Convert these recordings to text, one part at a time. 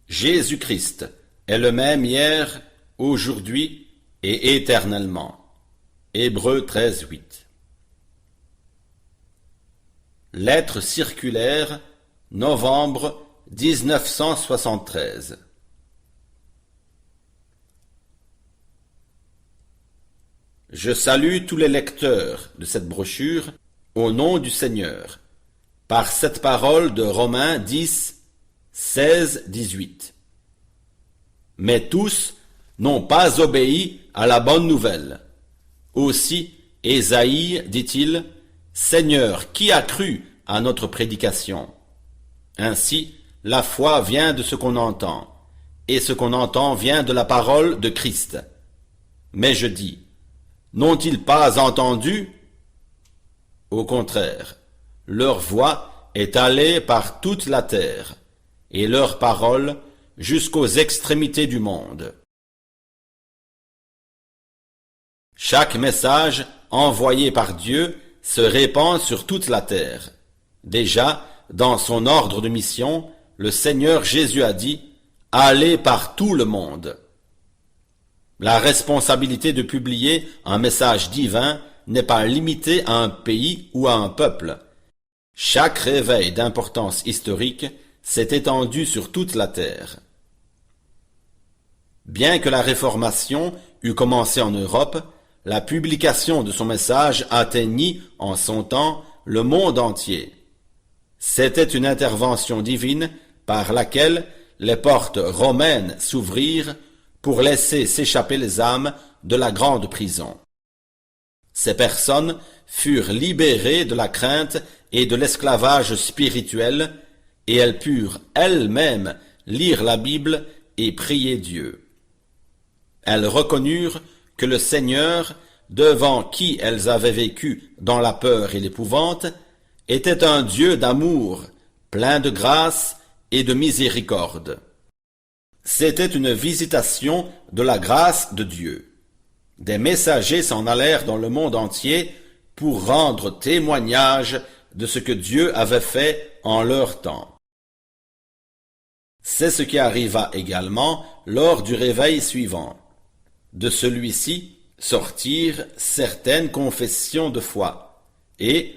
Jésus-Christ est le même hier, aujourd'hui et éternellement. Hébreux 13:8. Lettre circulaire, novembre 1973. Je salue tous les lecteurs de cette brochure au nom du Seigneur, par cette parole de Romains 10, 16, 18. Mais tous n'ont pas obéi à la bonne nouvelle. Aussi, Ésaïe dit-il, « Seigneur, qui a cru à notre prédication ?» Ainsi, la foi vient de ce qu'on entend, et ce qu'on entend vient de la parole de Christ. Mais je dis, n'ont-ils pas entendu? Au contraire, leur voix est allée par toute la terre, et leur parole jusqu'aux extrémités du monde. Chaque message envoyé par Dieu se répand sur toute la terre. Déjà, dans son ordre de mission, le Seigneur Jésus a dit « Allez par tout le monde ». La responsabilité de publier un message divin n'est pas limitée à un pays ou à un peuple. Chaque réveil d'importance historique s'est étendu sur toute la terre. Bien que la Réformation eût commencé en Europe, la publication de son message atteignit, en son temps, le monde entier. C'était une intervention divine par laquelle les portes romaines s'ouvrirent pour laisser s'échapper les âmes de la grande prison. Ces personnes furent libérées de la crainte et de l'esclavage spirituel, et elles purent elles-mêmes lire la Bible et prier Dieu. Elles reconnurent que le Seigneur, devant qui elles avaient vécu dans la peur et l'épouvante, était un Dieu d'amour, plein de grâce et de miséricorde. C'était une visitation de la grâce de Dieu. Des messagers s'en allèrent dans le monde entier pour rendre témoignage de ce que Dieu avait fait en leur temps. C'est ce qui arriva également lors du réveil suivant. De celui-ci sortirent certaines confessions de foi, et,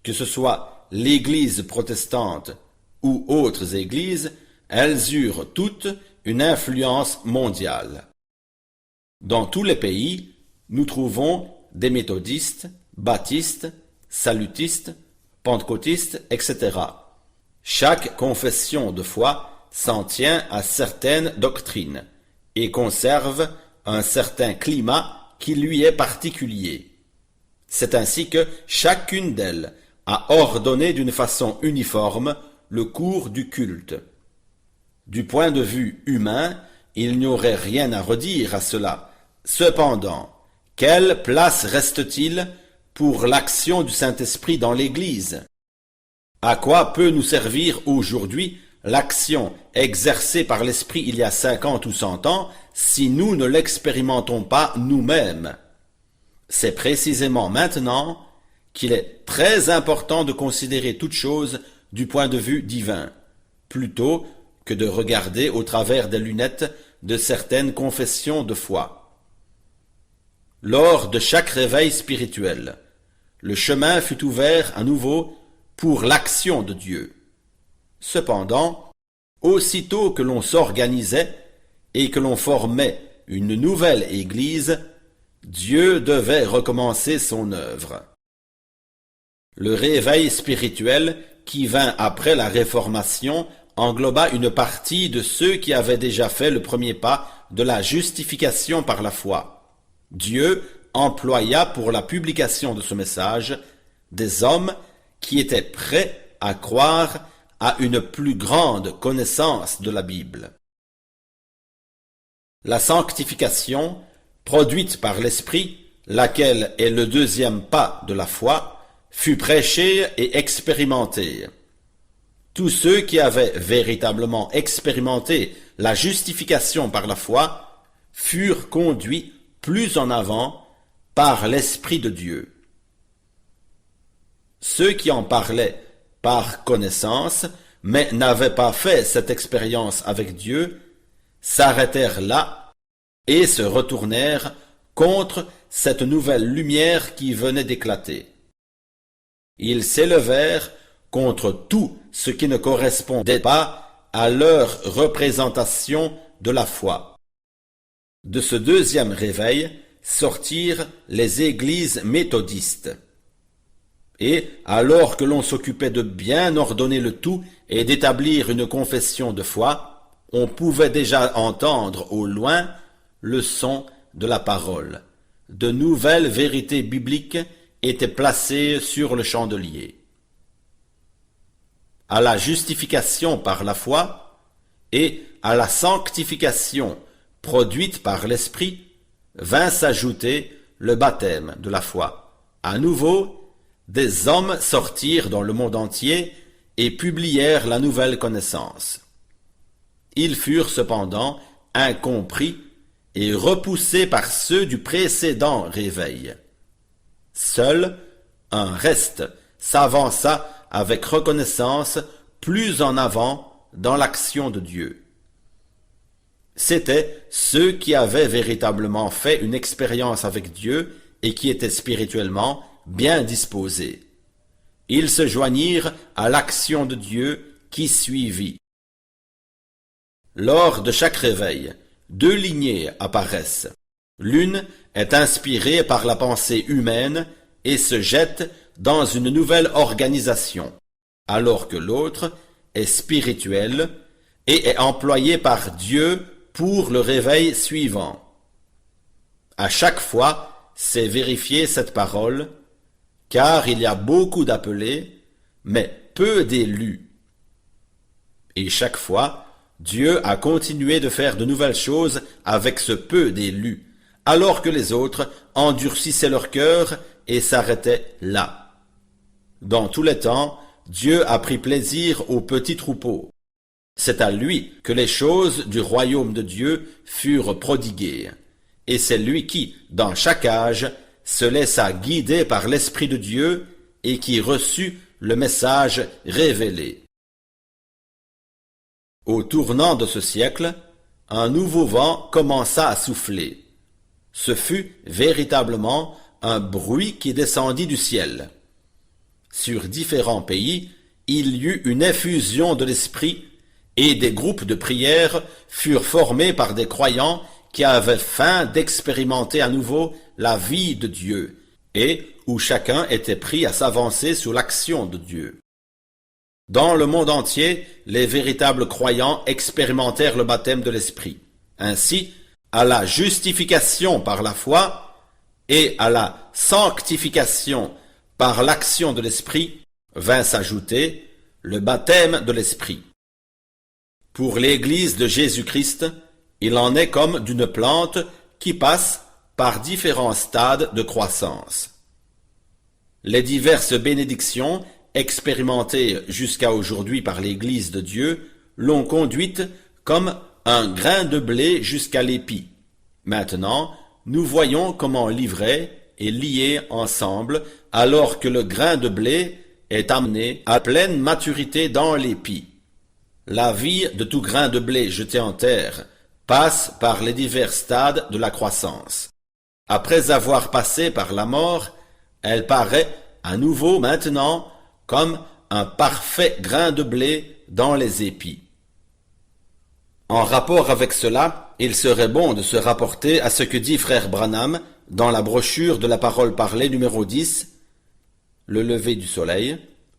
que ce soit l'Église protestante ou autres églises, elles eurent toutes une influence mondiale. Dans tous les pays, nous trouvons des méthodistes, baptistes, salutistes, pentecôtistes, etc. Chaque confession de foi s'en tient à certaines doctrines et conserve un certain climat qui lui est particulier. C'est ainsi que chacune d'elles a ordonné d'une façon uniforme le cours du culte. Du point de vue humain, il n'y aurait rien à redire à cela. Cependant, quelle place reste-t-il pour l'action du Saint-Esprit dans l'Église? À quoi peut nous servir aujourd'hui l'action exercée par l'Esprit il y a 50 ou 100 ans si nous ne l'expérimentons pas nous-mêmes? C'est précisément maintenant qu'il est très important de considérer toute chose du point de vue divin, plutôt que de regarder au travers des lunettes de certaines confessions de foi. Lors de chaque réveil spirituel, le chemin fut ouvert à nouveau pour l'action de Dieu. Cependant, aussitôt que l'on s'organisait et que l'on formait une nouvelle Église, Dieu devait recommencer son œuvre. Le réveil spirituel qui vint après la Réformation engloba une partie de ceux qui avaient déjà fait le premier pas de la justification par la foi. Dieu employa pour la publication de ce message des hommes qui étaient prêts à croire à une plus grande connaissance de la Bible. La sanctification, produite par l'Esprit, laquelle est le deuxième pas de la foi, fut prêchée et expérimentée. Tous ceux qui avaient véritablement expérimenté la justification par la foi furent conduits plus en avant par l'Esprit de Dieu. Ceux qui en parlaient par connaissance mais n'avaient pas fait cette expérience avec Dieu, s'arrêtèrent là et se retournèrent contre cette nouvelle lumière qui venait d'éclater. Ils s'élevèrent contre tout ce qui ne correspondait pas à leur représentation de la foi. De ce deuxième réveil sortirent les églises méthodistes. Et, alors que l'on s'occupait de bien ordonner le tout et d'établir une confession de foi, on pouvait déjà entendre au loin le son de la parole. De nouvelles vérités bibliques étaient placées sur le chandelier. À la justification par la foi et à la sanctification produite par l'Esprit vint s'ajouter le baptême de la foi. À nouveau, des hommes sortirent dans le monde entier et publièrent la nouvelle connaissance. Ils furent cependant incompris et repoussés par ceux du précédent réveil. Seul un reste s'avança avec reconnaissance plus en avant dans l'action de Dieu. C'étaient ceux qui avaient véritablement fait une expérience avec Dieu et qui étaient spirituellement bien disposés. Ils se joignirent à l'action de Dieu qui suivit. Lors de chaque réveil, deux lignées apparaissent. L'une est inspirée par la pensée humaine et se jette dans une nouvelle organisation, alors que l'autre est spirituelle et est employée par Dieu pour le réveil suivant. À chaque fois, c'est vérifier cette parole, car il y a beaucoup d'appelés, mais peu d'élus. Et chaque fois, Dieu a continué de faire de nouvelles choses avec ce peu d'élus, alors que les autres endurcissaient leur cœur et s'arrêtaient là. Dans tous les temps, Dieu a pris plaisir aux petits troupeaux. C'est à lui que les choses du royaume de Dieu furent prodiguées, et c'est lui qui, dans chaque âge, se laissa guider par l'Esprit de Dieu et qui reçut le message révélé. Au tournant de ce siècle, un nouveau vent commença à souffler. Ce fut véritablement un bruit qui descendit du ciel. Sur différents pays, il y eut une effusion de l'Esprit et des groupes de prière furent formés par des croyants qui avaient faim d'expérimenter à nouveau la vie de Dieu et où chacun était pris à s'avancer sur l'action de Dieu. Dans le monde entier, les véritables croyants expérimentèrent le baptême de l'Esprit. Ainsi, à la justification par la foi et à la sanctification par l'action de l'Esprit vint s'ajouter le baptême de l'Esprit. Pour l'Église de Jésus-Christ, il en est comme d'une plante qui passe par différents stades de croissance. Les diverses bénédictions expérimentées jusqu'à aujourd'hui par l'Église de Dieu l'ont conduite comme un grain de blé jusqu'à l'épi. Maintenant, nous voyons comment l'ivraie est liée ensemble alors que le grain de blé est amené à pleine maturité dans l'épi. La vie de tout grain de blé jeté en terre passe par les divers stades de la croissance. Après avoir passé par la mort, elle paraît à nouveau maintenant comme un parfait grain de blé dans les épis. En rapport avec cela, il serait bon de se rapporter à ce que dit frère Branham dans la brochure de la parole parlée numéro 10, Le lever du soleil,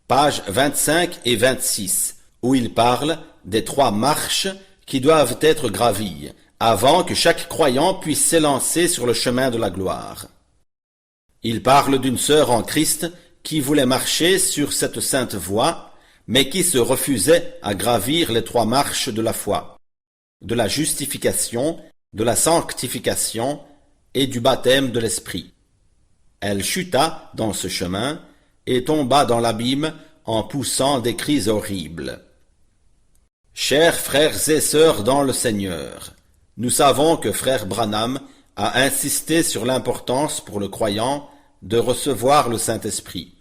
pages 25 et 26, où il parle des 3 marches qui doivent être gravies avant que chaque croyant puisse s'élancer sur le chemin de la gloire. Il parle d'une sœur en Christ qui voulait marcher sur cette sainte voie, mais qui se refusait à gravir les 3 marches de la foi, de la justification, de la sanctification et du baptême de l'Esprit. Elle chuta dans ce chemin et tomba dans l'abîme en poussant des cris horribles. Chers frères et sœurs dans le Seigneur, nous savons que frère Branham a insisté sur l'importance pour le croyant de recevoir le Saint-Esprit.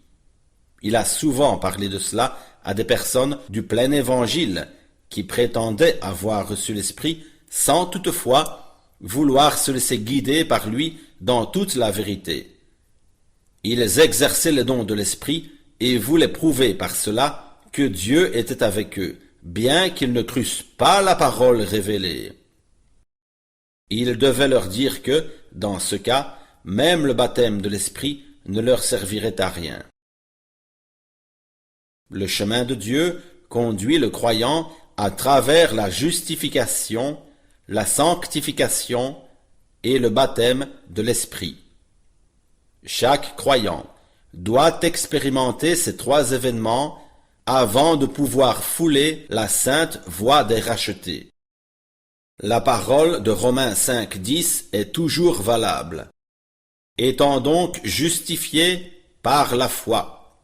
Il a souvent parlé de cela à des personnes du plein évangile qui prétendaient avoir reçu l'Esprit sans toutefois vouloir se laisser guider par lui dans toute la vérité. Ils exerçaient les dons de l'Esprit et voulaient prouver par cela que Dieu était avec eux, bien qu'ils ne crussent pas la parole révélée. Il devait leur dire que, dans ce cas, même le baptême de l'Esprit ne leur servirait à rien. Le chemin de Dieu conduit le croyant à travers la justification, la sanctification et le baptême de l'Esprit. Chaque croyant doit expérimenter ces trois événements avant de pouvoir fouler la sainte voie des rachetés. La parole de Romains 5,10 est toujours valable. Étant donc justifiés par la foi,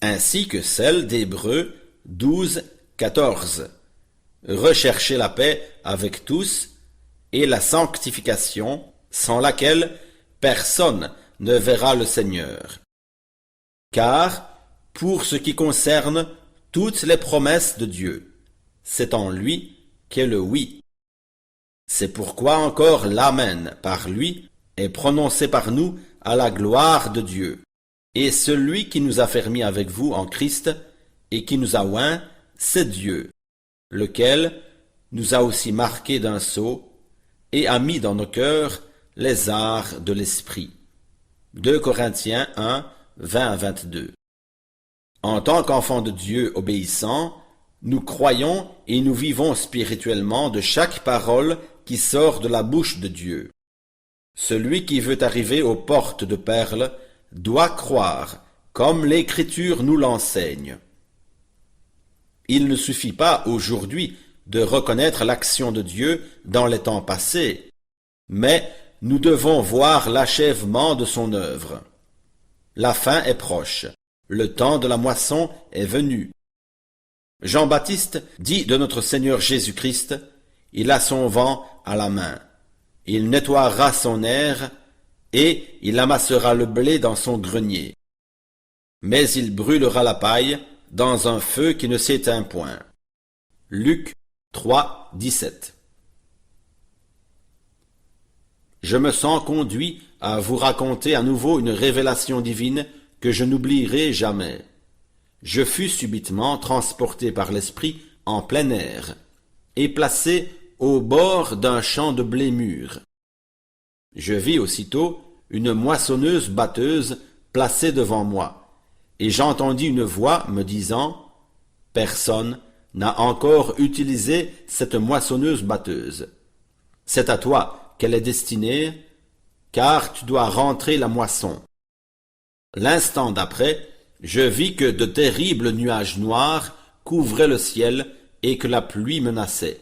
ainsi que celle d'Hébreux 12,14. Recherchez la paix avec tous et la sanctification, sans laquelle personne ne verra le Seigneur. Car, pour ce qui concerne toutes les promesses de Dieu, c'est en lui qu'est le oui. C'est pourquoi encore l'Amen par lui est prononcé par nous à la gloire de Dieu. Et celui qui nous a fermis avec vous en Christ et qui nous a oints, c'est Dieu, lequel nous a aussi marqués d'un sceau et a mis dans nos cœurs les arts de l'Esprit. 2 Corinthiens 1, 20-22. En tant qu'enfants de Dieu obéissants, nous croyons et nous vivons spirituellement de chaque parole qui sort de la bouche de Dieu. Celui qui veut arriver aux portes de perles doit croire, comme l'Écriture nous l'enseigne. Il ne suffit pas aujourd'hui de reconnaître l'action de Dieu dans les temps passés, mais nous devons voir l'achèvement de son œuvre. La fin est proche, le temps de la moisson est venu. Jean-Baptiste dit de notre Seigneur Jésus-Christ, « Il a son vent à la main. Il nettoiera son aire, et il amassera le blé dans son grenier. Mais il brûlera la paille dans un feu qui ne s'éteint point. » Luc 3, 17. Je me sens conduit à vous raconter à nouveau une révélation divine que je n'oublierai jamais. Je fus subitement transporté par l'Esprit en plein air et placé au bord d'un champ de blé mûr. Je vis aussitôt une moissonneuse batteuse placée devant moi, et j'entendis une voix me disant « Personne n'a encore utilisé cette moissonneuse batteuse. C'est à toi qu'elle est destinée, car tu dois rentrer la moisson. » L'instant d'après, je vis que de terribles nuages noirs couvraient le ciel et que la pluie menaçait.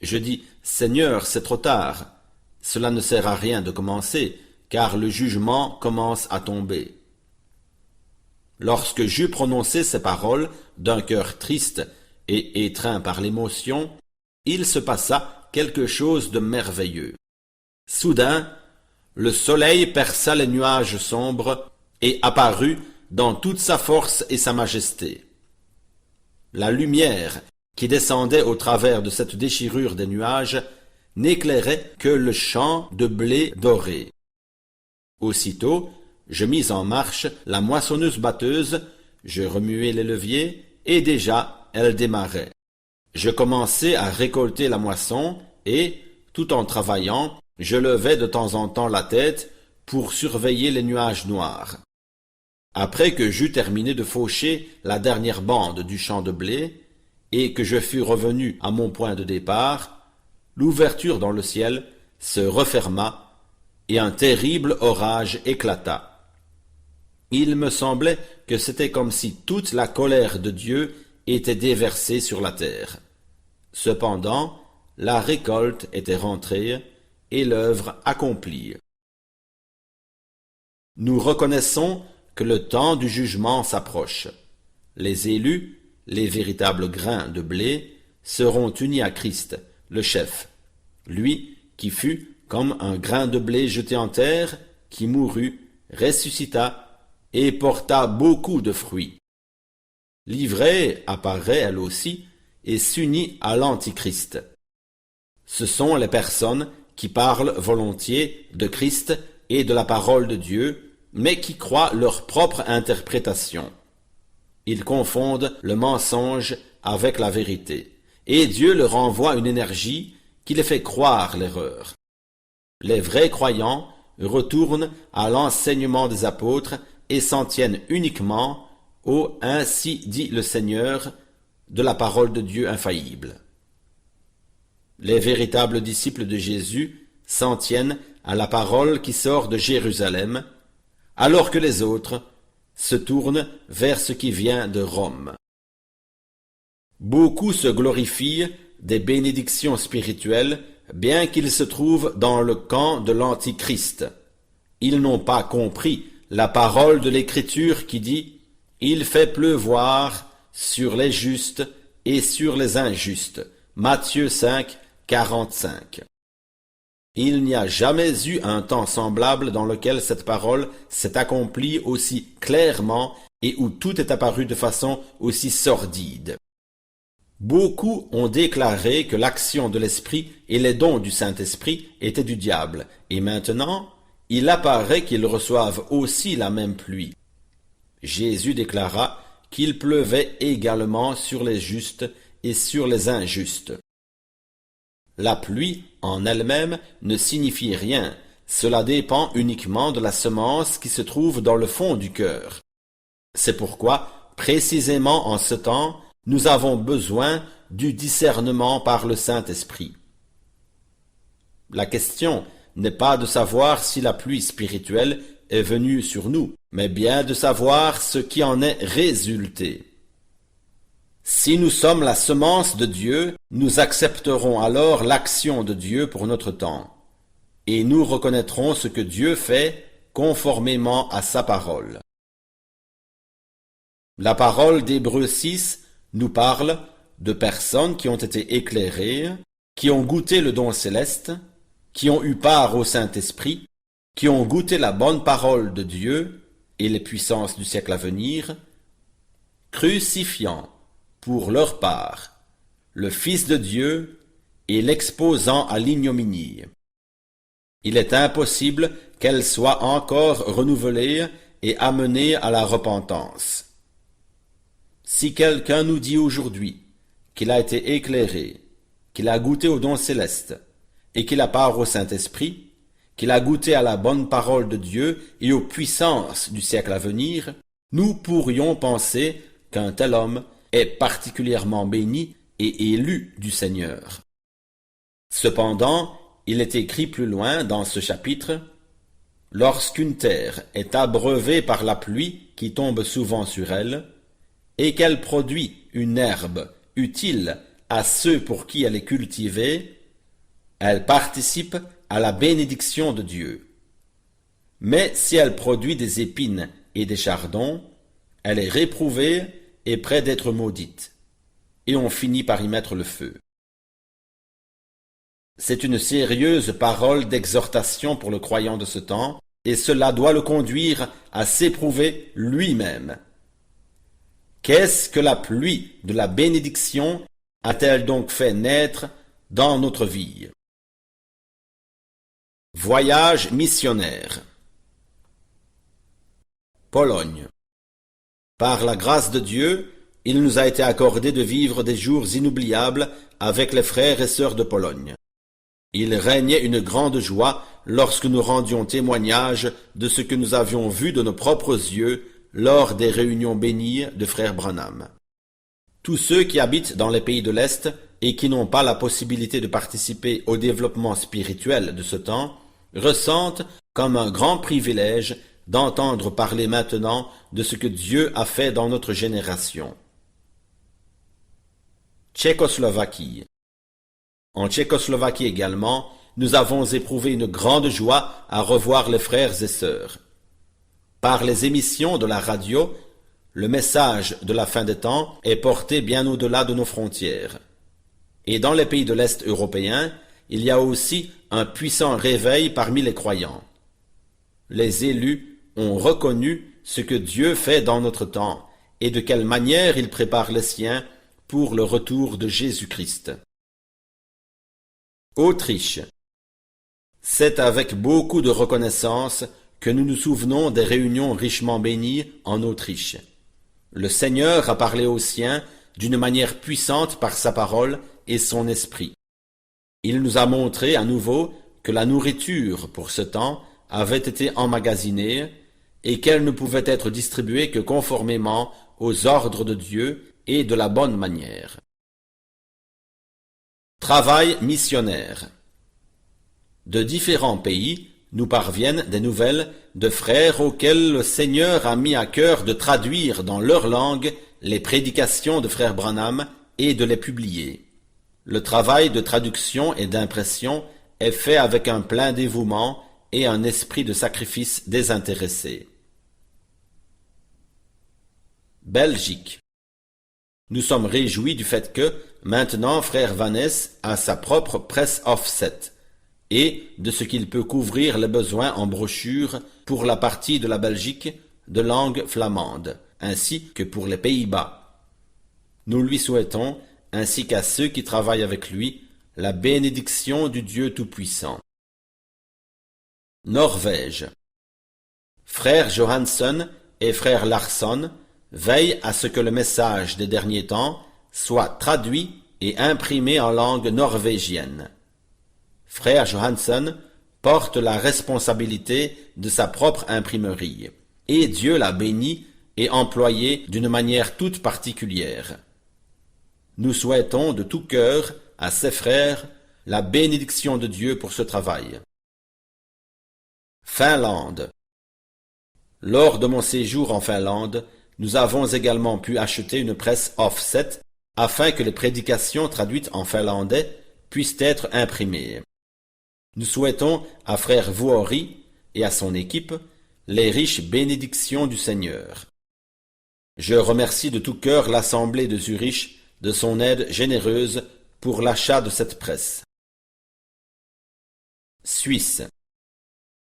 Je dis, Seigneur, c'est trop tard. Cela ne sert à rien de commencer, car le jugement commence à tomber. Lorsque j'eus prononcé ces paroles d'un cœur triste et étreint par l'émotion, il se passa quelque chose de merveilleux. Soudain, le soleil perça les nuages sombres et apparut dans toute sa force et sa majesté. La lumière qui descendait au travers de cette déchirure des nuages n'éclairait que le champ de blé doré. Aussitôt, je mis en marche la moissonneuse batteuse, je remuai les leviers, et déjà elle démarrait. Je commençai à récolter la moisson, et, tout en travaillant, je levais de temps en temps la tête pour surveiller les nuages noirs. Après que j'eus terminé de faucher la dernière bande du champ de blé, et que je fus revenu à mon point de départ, l'ouverture dans le ciel se referma, et un terrible orage éclata. Il me semblait que c'était comme si toute la colère de Dieu était déversée sur la terre. Cependant, la récolte était rentrée, et l'œuvre accomplie. Nous reconnaissons que le temps du jugement s'approche. Les élus, les véritables grains de blé, seront unis à Christ, le chef, lui qui fut comme un grain de blé jeté en terre, qui mourut, ressuscita et porta beaucoup de fruits. L'ivraie apparaît elle aussi et s'unit à l'Antichrist. Ce sont les personnes qui parlent volontiers de Christ et de la parole de Dieu, mais qui croient leur propre interprétation. Ils confondent le mensonge avec la vérité, et Dieu leur envoie une énergie qui les fait croire l'erreur. Les vrais croyants retournent à l'enseignement des apôtres et s'en tiennent uniquement au « ainsi dit le Seigneur » de la parole de Dieu infaillible. Les véritables disciples de Jésus s'en tiennent à la parole qui sort de Jérusalem, alors que les autres se tournent vers ce qui vient de Rome. Beaucoup se glorifient des bénédictions spirituelles, bien qu'ils se trouvent dans le camp de l'Antichrist. Ils n'ont pas compris la parole de l'Écriture qui dit « Il fait pleuvoir sur les justes et sur les injustes » Matthieu 5, 45. Il n'y a jamais eu un temps semblable dans lequel cette parole s'est accomplie aussi clairement et où tout est apparu de façon aussi sordide. Beaucoup ont déclaré que l'action de l'Esprit et les dons du Saint-Esprit étaient du diable, et maintenant, il apparaît qu'ils reçoivent aussi la même pluie. Jésus déclara qu'il pleuvait également sur les justes et sur les injustes. La pluie, en elle-même, ne signifie rien, cela dépend uniquement de la semence qui se trouve dans le fond du cœur. C'est pourquoi, précisément en ce temps, nous avons besoin du discernement par le Saint-Esprit. La question n'est pas de savoir si la pluie spirituelle est venue sur nous, mais bien de savoir ce qui en est résulté. Si nous sommes la semence de Dieu, nous accepterons alors l'action de Dieu pour notre temps, et nous reconnaîtrons ce que Dieu fait conformément à sa parole. La parole d'Hébreux 6 nous parle de personnes qui ont été éclairées, qui ont goûté le don céleste, qui ont eu part au Saint-Esprit, qui ont goûté la bonne parole de Dieu et les puissances du siècle à venir, crucifiant pour leur part le Fils de Dieu et l'exposant à l'ignominie. Il est impossible qu'elle soit encore renouvelée et amenée à la repentance. Si quelqu'un nous dit aujourd'hui qu'il a été éclairé, qu'il a goûté au don céleste, et qu'il a part au Saint-Esprit, qu'il a goûté à la bonne parole de Dieu et aux puissances du siècle à venir, nous pourrions penser qu'un tel homme est particulièrement béni et élu du Seigneur. Cependant, il est écrit plus loin dans ce chapitre, « Lorsqu'une terre est abreuvée par la pluie qui tombe souvent sur elle, et qu'elle produit une herbe utile à ceux pour qui elle est cultivée, elle participe à la bénédiction de Dieu. Mais si elle produit des épines et des chardons, elle est réprouvée et près d'être maudite, et on finit par y mettre le feu. » C'est une sérieuse parole d'exhortation pour le croyant de ce temps, et cela doit le conduire à s'éprouver lui-même. Qu'est-ce que la pluie de la bénédiction a-t-elle donc fait naître dans notre vie? Voyage missionnaire. Pologne. Par la grâce de Dieu, il nous a été accordé de vivre des jours inoubliables avec les frères et sœurs de Pologne. Il régnait une grande joie lorsque nous rendions témoignage de ce que nous avions vu de nos propres yeux lors des réunions bénies de frère Branham. Tous ceux qui habitent dans les pays de l'Est et qui n'ont pas la possibilité de participer au développement spirituel de ce temps ressentent comme un grand privilège d'entendre parler maintenant de ce que Dieu a fait dans notre génération. Tchécoslovaquie. En Tchécoslovaquie également, nous avons éprouvé une grande joie à revoir les frères et sœurs. Par les émissions de la radio, le message de la fin des temps est porté bien au-delà de nos frontières. Et dans les pays de l'Est européen, il y a aussi un puissant réveil parmi les croyants. Les élus ont reconnu ce que Dieu fait dans notre temps et de quelle manière il prépare les siens pour le retour de Jésus-Christ. Autriche. C'est avec beaucoup de reconnaissance que nous nous souvenons des réunions richement bénies en Autriche. Le Seigneur a parlé aux siens d'une manière puissante par sa parole et son esprit. Il nous a montré à nouveau que la nourriture pour ce temps avait été emmagasinée et qu'elle ne pouvait être distribuée que conformément aux ordres de Dieu et de la bonne manière. Travail missionnaire. De différents pays nous parviennent des nouvelles de frères auxquels le Seigneur a mis à cœur de traduire dans leur langue les prédications de frère Branham et de les publier. Le travail de traduction et d'impression est fait avec un plein dévouement et un esprit de sacrifice désintéressé. Belgique. Nous sommes réjouis du fait que, maintenant, frère Vaness a sa propre presse offset et de ce qu'il peut couvrir les besoins en brochures pour la partie de la Belgique de langue flamande, ainsi que pour les Pays-Bas. Nous lui souhaitons, ainsi qu'à ceux qui travaillent avec lui, la bénédiction du Dieu Tout-Puissant. Norvège. Frère Johansson et frère Larsson veillent à ce que le message des derniers temps soit traduit et imprimé en langue norvégienne. Frère Johansson porte la responsabilité de sa propre imprimerie, et Dieu l'a béni et employé d'une manière toute particulière. Nous souhaitons de tout cœur à ses frères la bénédiction de Dieu pour ce travail. Finlande. Lors de mon séjour en Finlande, nous avons également pu acheter une presse offset afin que les prédications traduites en finlandais puissent être imprimées. Nous souhaitons à frère Vuori et à son équipe les riches bénédictions du Seigneur. Je remercie de tout cœur l'Assemblée de Zurich de son aide généreuse pour l'achat de cette presse. Suisse.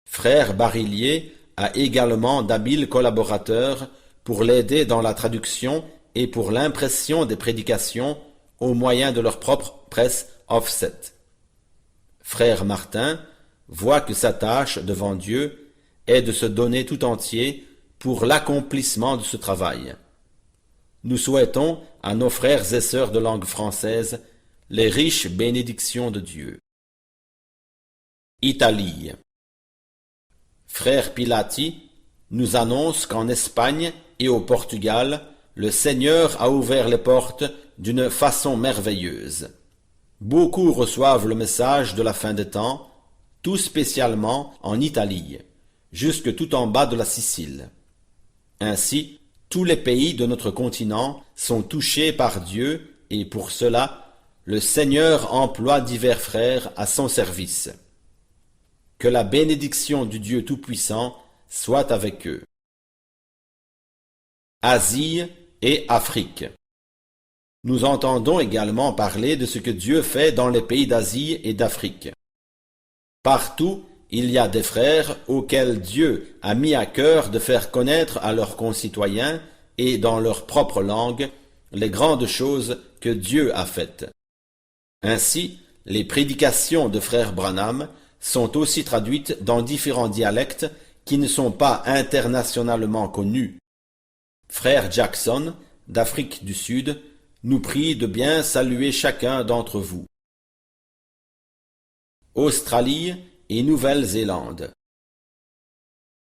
Frère Barillier a également d'habiles collaborateurs pour l'aider dans la traduction et pour l'impression des prédications au moyen de leur propre presse offset. Frère Martin voit que sa tâche devant Dieu est de se donner tout entier pour l'accomplissement de ce travail. Nous souhaitons à nos frères et sœurs de langue française les riches bénédictions de Dieu. Italie. Frère Pilati nous annonce qu'en Espagne et au Portugal, le Seigneur a ouvert les portes d'une façon merveilleuse. Beaucoup reçoivent le message de la fin des temps, tout spécialement en Italie, jusque tout en bas de la Sicile. Ainsi, tous les pays de notre continent sont touchés par Dieu et pour cela, le Seigneur emploie divers frères à son service. Que la bénédiction du Dieu Tout-Puissant soit avec eux. Asie et Afrique. Nous entendons également parler de ce que Dieu fait dans les pays d'Asie et d'Afrique. Partout, il y a des frères auxquels Dieu a mis à cœur de faire connaître à leurs concitoyens et dans leur propre langue les grandes choses que Dieu a faites. Ainsi, les prédications de frère Branham sont aussi traduites dans différents dialectes qui ne sont pas internationalement connus. Frère Jackson, d'Afrique du Sud, nous prie de bien saluer chacun d'entre vous. Australie et Nouvelle-Zélande.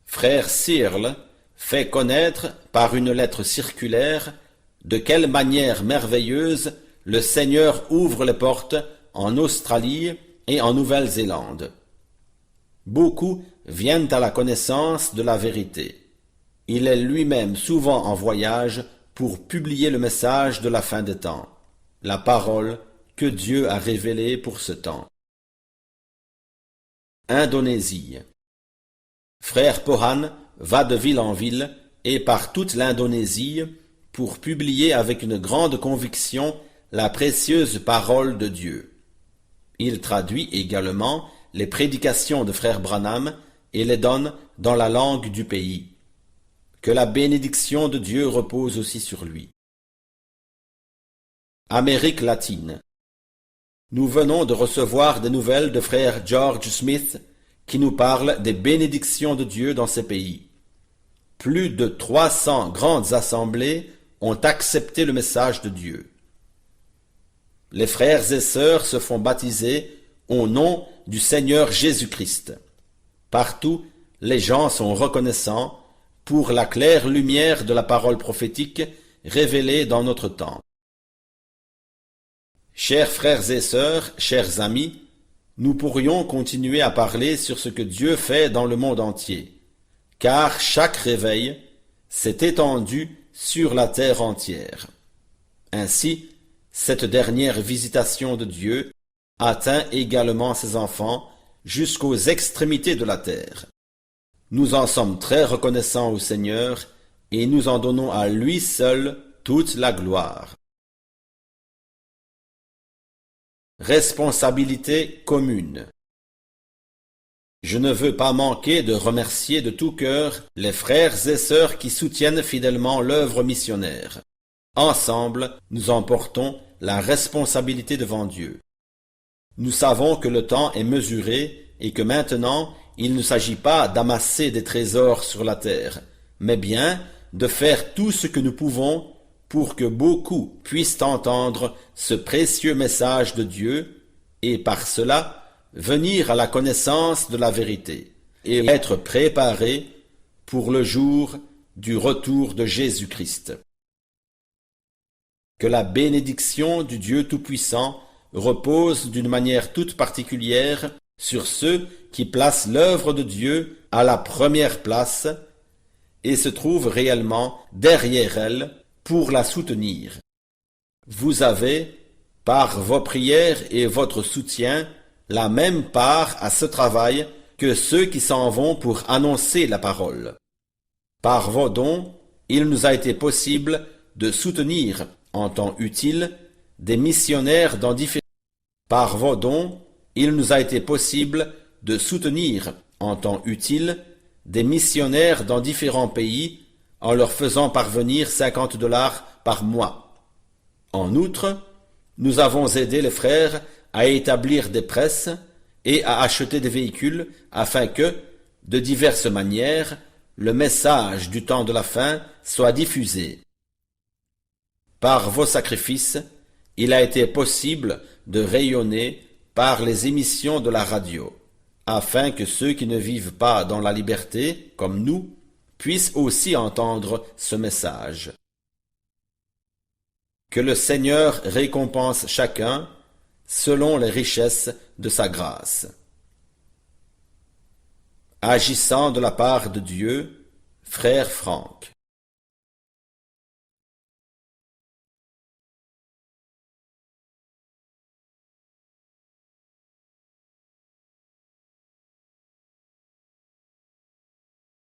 Frère Searle fait connaître par une lettre circulaire de quelle manière merveilleuse le Seigneur ouvre les portes en Australie et en Nouvelle-Zélande. Beaucoup viennent à la connaissance de la vérité. Il est lui-même souvent en voyage pour publier le message de la fin des temps, la parole que Dieu a révélée pour ce temps. Indonésie. Frère Pohan va de ville en ville et par toute l'Indonésie pour publier avec une grande conviction la précieuse parole de Dieu. Il traduit également les prédications de frère Branham et les donne dans la langue du pays. Que la bénédiction de Dieu repose aussi sur lui. Amérique latine. Nous venons de recevoir des nouvelles de frère George Smith qui nous parle des bénédictions de Dieu dans ces pays. Plus de 300 grandes assemblées ont accepté le message de Dieu. Les frères et sœurs se font baptiser au nom du Seigneur Jésus-Christ. Partout, les gens sont reconnaissants pour la claire lumière de la parole prophétique révélée dans notre temps. Chers frères et sœurs, chers amis, nous pourrions continuer à parler sur ce que Dieu fait dans le monde entier, car chaque réveil s'est étendu sur la terre entière. Ainsi, cette dernière visitation de Dieu atteint également ses enfants jusqu'aux extrémités de la terre. Nous en sommes très reconnaissants au Seigneur et nous en donnons à lui seul toute la gloire. Responsabilité commune. Je ne veux pas manquer de remercier de tout cœur les frères et sœurs qui soutiennent fidèlement l'œuvre missionnaire. Ensemble, nous en portons la responsabilité devant Dieu. Nous savons que le temps est mesuré et que maintenant, il ne s'agit pas d'amasser des trésors sur la terre, mais bien de faire tout ce que nous pouvons pour que beaucoup puissent entendre ce précieux message de Dieu et par cela venir à la connaissance de la vérité et être préparés pour le jour du retour de Jésus-Christ. Que la bénédiction du Dieu Tout-Puissant repose d'une manière toute particulière sur ceux qui placent l'œuvre de Dieu à la première place et se trouvent réellement derrière elle pour la soutenir. Vous avez, par vos prières et votre soutien, la même part à ce travail que ceux qui s'en vont pour annoncer la parole. Par vos dons, il nous a été possible de soutenir, en temps utile, des missionnaires dans différents Par vos dons, il nous a été possible de soutenir, en temps utile, des missionnaires dans différents pays en leur faisant parvenir $50 par mois. En outre, nous avons aidé les frères à établir des presses et à acheter des véhicules afin que, de diverses manières, le message du temps de la fin soit diffusé. Par vos sacrifices, il a été possible de rayonner par les émissions de la radio, afin que ceux qui ne vivent pas dans la liberté, comme nous, puissent aussi entendre ce message. Que le Seigneur récompense chacun selon les richesses de sa grâce. Agissant de la part de Dieu, frère Franck.